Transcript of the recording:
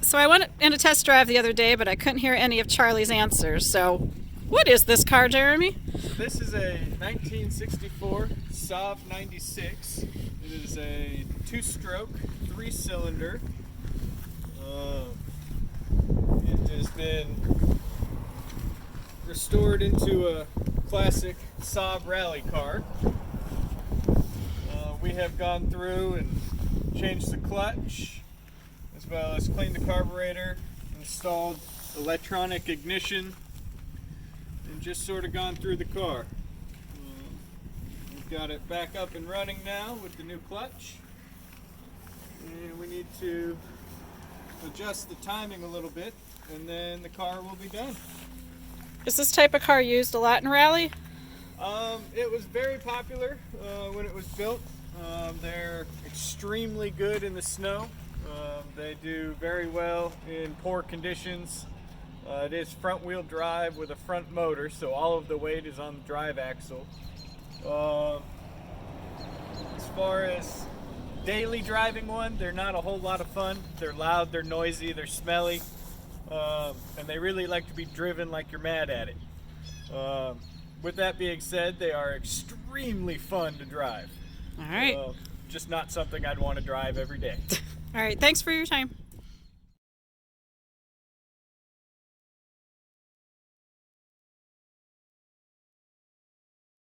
right, so I went in a test drive the other day, but I couldn't hear any of Charlie's answers. So, what is this car, Jeremy? This is a 1964 SAAB 96. It is a two-stroke, three-cylinder. It has been restored into a classic SAAB rally car. We have gone through and changed the clutch, as well as cleaned the carburetor, installed electronic ignition, and just sort of gone through the car. We've got it back up and running now with the new clutch, and we need to adjust the timing a little bit, and then the car will be done. Is this type of car used a lot in rally? It was very popular when it was built. They're extremely good in the snow. They do very well in poor conditions. It is front wheel drive with a front motor, so all of the weight is on the drive axle. As far as daily driving one, they're not a whole lot of fun. They're loud, they're noisy, they're smelly, and they really like to be driven like you're mad at it. With that being said, they are extremely fun to drive. All right. Just not something I'd want to drive every day. All right, thanks for your time.